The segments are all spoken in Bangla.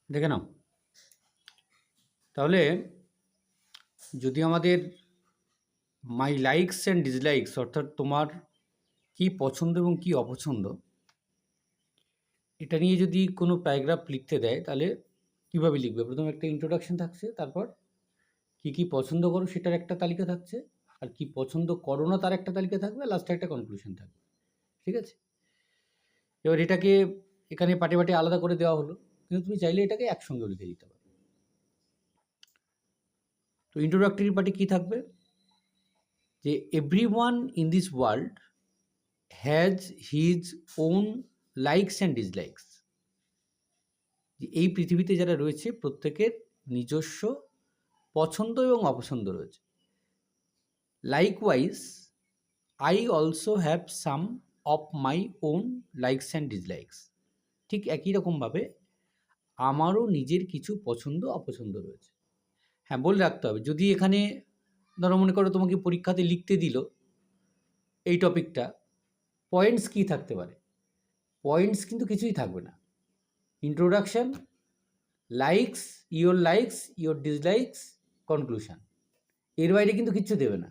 দেখে নাও। তাহলে যদি আমাদের মাই লাইকস অ্যান্ড ডিসলাইকস, অর্থাৎ তোমার কি পছন্দ এবং কি অপছন্দ, এটা নিয়ে যদি কোনো প্যারাগ্রাফ লিখতে দেয়, তাহলে কিভাবে লিখবে? প্রথমে একটা ইন্ট্রোডাকশন থাকছে, তারপর কি পছন্দ করো সেটার একটা তালিকা থাকছে, আর কি পছন্দ করো না তার একটা তালিকা থাকবে, লাস্টে একটা কনক্লুশন থাকবে। ঠিক আছে? এবার এটাকে এখানে পাটে পাটে আলাদা করে দেওয়া হলো, কিন্তু তুমি চাইলে এটাকে একসঙ্গেও লিখে দিতে পারো। তো ইন্ট্রোডাক্টরি পার্টে কী থাকবে? যে everyone in this world has his own likes and dislikes. যে এই পৃথিবীতে যারা রয়েছে প্রত্যেকের নিজস্ব পছন্দ এবং অপছন্দ রয়েছে। Likewise I also have some of my own likes and dislikes. ঠিক একই রকমভাবে আমারও নিজের কিছু পছন্দ অপছন্দ রয়েছে। হ্যাঁ, বলে রাখতে হবে, যদি এখানে ধরো মনে করো তোমাকে পরীক্ষাতে লিখতে দিল এই টপিকটা, পয়েন্টস কী থাকতে পারে? পয়েন্টস কিন্তু কিছুই থাকবে না। Introduction, likes, your dislikes, conclusion, এর বাইরে কিন্তু কিচ্ছু দেবে না।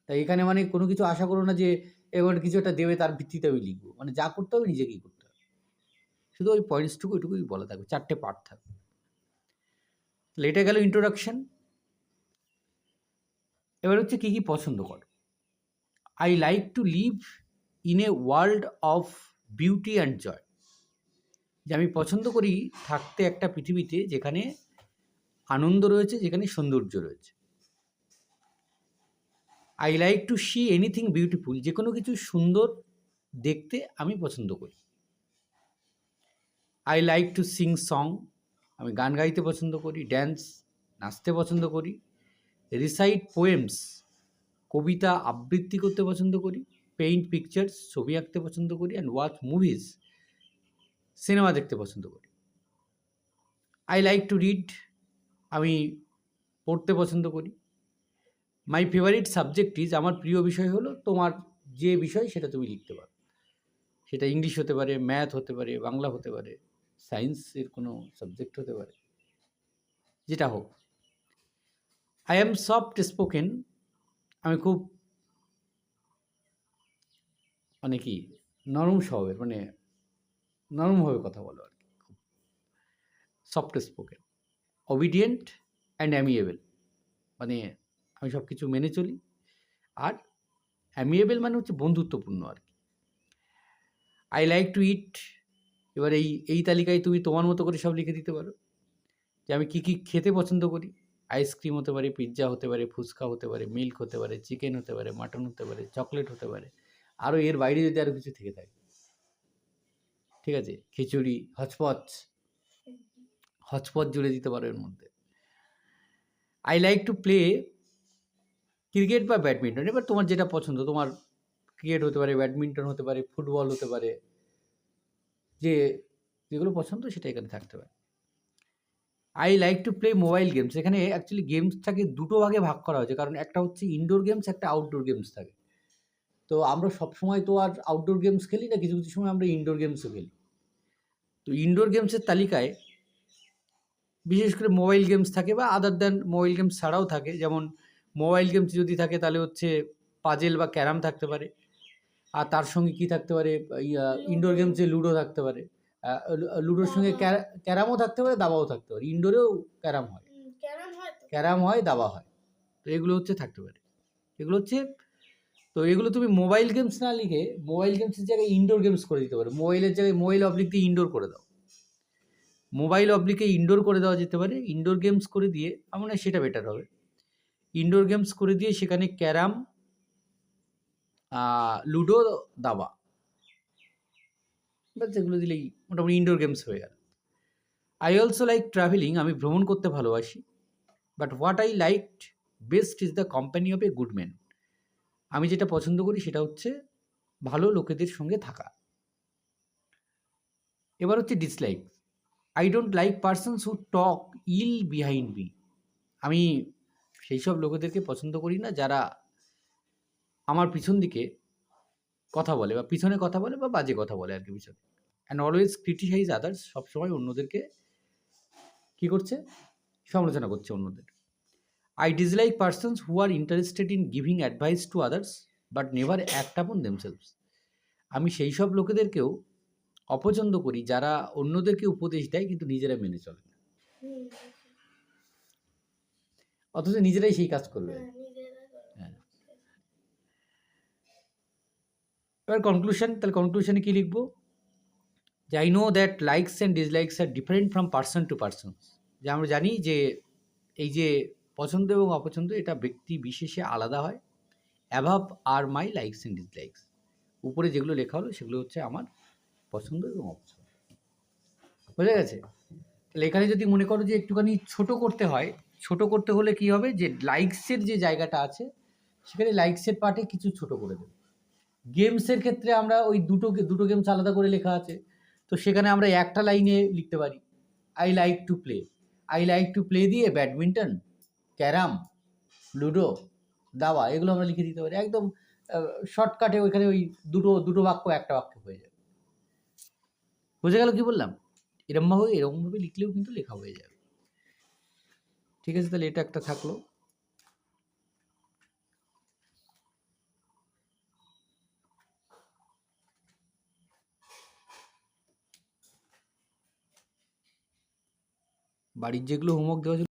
তাই এখানে মানে কোনো কিছু আশা করো না যে এবার কিছু একটা দেবে তার ভিত্তিতে আমি লিখবো। মানে যা করতে হবে নিজেকেই করতে হবে। শুধু ওই পয়েন্টসটুকু এটুকুই বলা থাকবে, 4টে পার্ট থাকবে। তাহলে এটা গেল ইন্ট্রোডাকশন। এবার হচ্ছে কী পছন্দ করো। I like to live in a world of beauty and joy. যে আমি পছন্দ করি থাকতে একটা পৃথিবীতে যেখানে আনন্দ রয়েছে, যেখানে সৌন্দর্য রয়েছে। I like two see anything beautiful. যে কোনো কিছু সুন্দর দেখতে আমি পছন্দ করি। I like two Singh song. আমি গান গাইতে পছন্দ করি। ড্যান্স, নাচতে পছন্দ করি। রিসাইট পোয়েমস, কবিতা আবৃত্তি করতে পছন্দ করি। পেইন্ট পিকচার্স, ছবি আঁকতে পছন্দ করি। অ্যান্ড ওয়াচ মুভিজ, সিনেমা দেখতে পছন্দ করি। আই লাইক টু রিড, আমি পড়তে পছন্দ করি। মাই ফেভারিট সাবজেক্ট ইজ, আমার প্রিয় বিষয় হলো, তোমার যে বিষয় সেটা তুমি লিখতে পারো। সেটা ইংলিশ হতে পারে, ম্যাথ হতে পারে, বাংলা হতে পারে, সায়েন্সের কোনো সাবজেক্ট হতে পারে, যেটা হোক। আই অ্যাম সফট স্পোকেন, আমি খুব মানে কি নরম স্বভাবের, মানে নরমভাবে কথা বলো আর কি, খুব সফট স্পোকেন। অবিডিয়েন্ট অ্যান্ড অ্যামিয়েবল, মানে আমি সব কিছু মেনে চলি। আর অ্যামিয়েবল মানে হচ্ছে বন্ধুত্বপূর্ণ আর কি। আই লাইক টু ইট, এবার এই তালিকায় তুমি তোমার মতো করে সব লিখে দিতে পারো যে আমি কী খেতে পছন্দ করি। আইসক্রিম হতে পারে, পিৎজা হতে পারে, ফুচকা হতে পারে, মিল্ক হতে পারে, চিকেন হতে পারে, মাটন হতে পারে, চকলেট হতে পারে, আরও এর বাইরে যদি আরও কিছু থেকে থাকে। ঠিক আছে? খিচুড়ি, হচপচ জুড়ে দিতে পারো এর মধ্যে। I like to play cricket বা ব্যাডমিন্টন। এবার তোমার যেটা পছন্দ, তোমার ক্রিকেট হতে পারে, ব্যাডমিন্টন হতে পারে, ফুটবল হতে পারে, যেগুলো পছন্দ সেটা এখানে থাকতে পারে। I like to play mobile games. এখানে অ্যাকচুয়ালি গেমসটাকে দুটো ভাগে ভাগ করা হয়েছে, কারণ একটা হচ্ছে ইনডোর গেমস, একটা আউটডোর গেমস থাকে। তো আমরা সবসময় তো আর আউটডোর গেমস খেলি না, কিছু কিছু সময় আমরা ইনডোর গেমসও খেলি। তো ইনডোর গেমসের তালিকায় বিশেষ করে মোবাইল গেমস থাকে, বা আদার দ্যান মোবাইল গেমস ছাড়াও থাকে। যেমন মোবাইল গেমস যদি থাকে তাহলে হচ্ছে পাজেল বা ক্যারাম থাকতে পারে। আর তার সঙ্গে কি থাকতে পারে, ইনডোর গেমসে লুডো থাকতে পারে। লুডোর সঙ্গে ক্যারামও থাকতে পারে, দাবাও থাকতে পারে। ইনডোরেও ক্যারাম হয়, ক্যারাম হয়, দাবা হয়। তো এগুলো হচ্ছে থাকতে পারে। এগুলো হচ্ছে, তো এগুলো তুমি মোবাইল গেমস না লিখে মোবাইল গেমসের জায়গায় ইনডোর গেমস করে দিতে পারো। মোবাইলের জায়গায় মোবাইল অবলিক দিয়ে ইনডোর করে দাও। মোবাইল অবলিকে ইনডোর করে দেওয়া যেতে পারে। ইনডোর গেমস করে দিয়ে আমার মনে হয় সেটা বেটার হবে। ইনডোর গেমস করে দিয়ে সেখানে ক্যারাম, লুডো, দাবা, বা যেগুলো দিলেই মোটামুটি ইনডোর গেমস হয়ে গেল। আই অলসো লাইক ট্রাভেলিং, আমি ভ্রমণ করতে ভালোবাসি। But what I liked best is the company of a good man. আমি যেটা পছন্দ করি সেটা হচ্ছে ভালো লোকেদের সঙ্গে থাকা। এবার হচ্ছে dislike. I don't like persons who talk ill behind me. আমি সেই সব লোকেদেরকে পছন্দ করি না যারা আমার পিছন দিকে কথা বলে, বা পিছনে কথা বলে, বা বাজে কথা বলে আর কি পিছনে। অ্যান্ড অলওয়েজ ক্রিটিসাইজ আদার্স, সবসময় অন্যদেরকে কী করছে? সমালোচনা করছে অন্যদের। I dislike persons who are interested in giving advice to others but never act আপন দেমসেলভস। আমি সেই সব লোকেদেরকেও অপছন্দ করি যারা অন্যদেরকে উপদেশ দেয় কিন্তু নিজেরা মেনে চলে না, অথচ নিজেরাই সেই কাজ করবে। হ্যাঁ। এবার কনক্লুশন, তাহলে কনক্লুশনে কী লিখবো? যে I know that likes and dislikes are different from person to person. যে আমরা জানি যে এই যে পছন্দ এবং অপছন্দ এটা ব্যক্তি বিশেষে আলাদা হয়। অ্যাভাব আর মাই লাইকস অ্যান্ড ডিসলাইকস, উপরে যেগুলো লেখা হলো সেগুলো হচ্ছে আমার পছন্দ এবং অপছন্দ। বোঝা গেছে? তাহলে এখানে যদি মনে করো যে একটুখানি ছোট করতে হয়, ছোট করতে হলে কি হবে, যে লাইকসের যে জায়গাটা আছে সেখানে লাইকসের পার্টে কিছু ছোট করে দেবে। গেমসের ক্ষেত্রে আমরা ওই দুটো গেমস আলাদা করে লেখা আছে, তো সেখানে আমরা একটা লাইনে লিখতে পারি I like to play. I like to play দিয়ে ব্যাডমিন্টন, ক্যারাম, লুডো, দাবা এগুলো আমরা লিখে দিতে পারি একদম শর্টকাটে। ওইখানে ওই দুটো বাক্য একটা বাক্য হয়ে যাবে। বুঝে গেল কি বললাম? এরকমভাবে লিখলেও কিন্তু লেখা হয়ে যাবে। ঠিক আছে, তাহলে এটা একটা থাকলো। বাড়ির যেগুলো হোমওয়ার্ক দেওয়া ছিল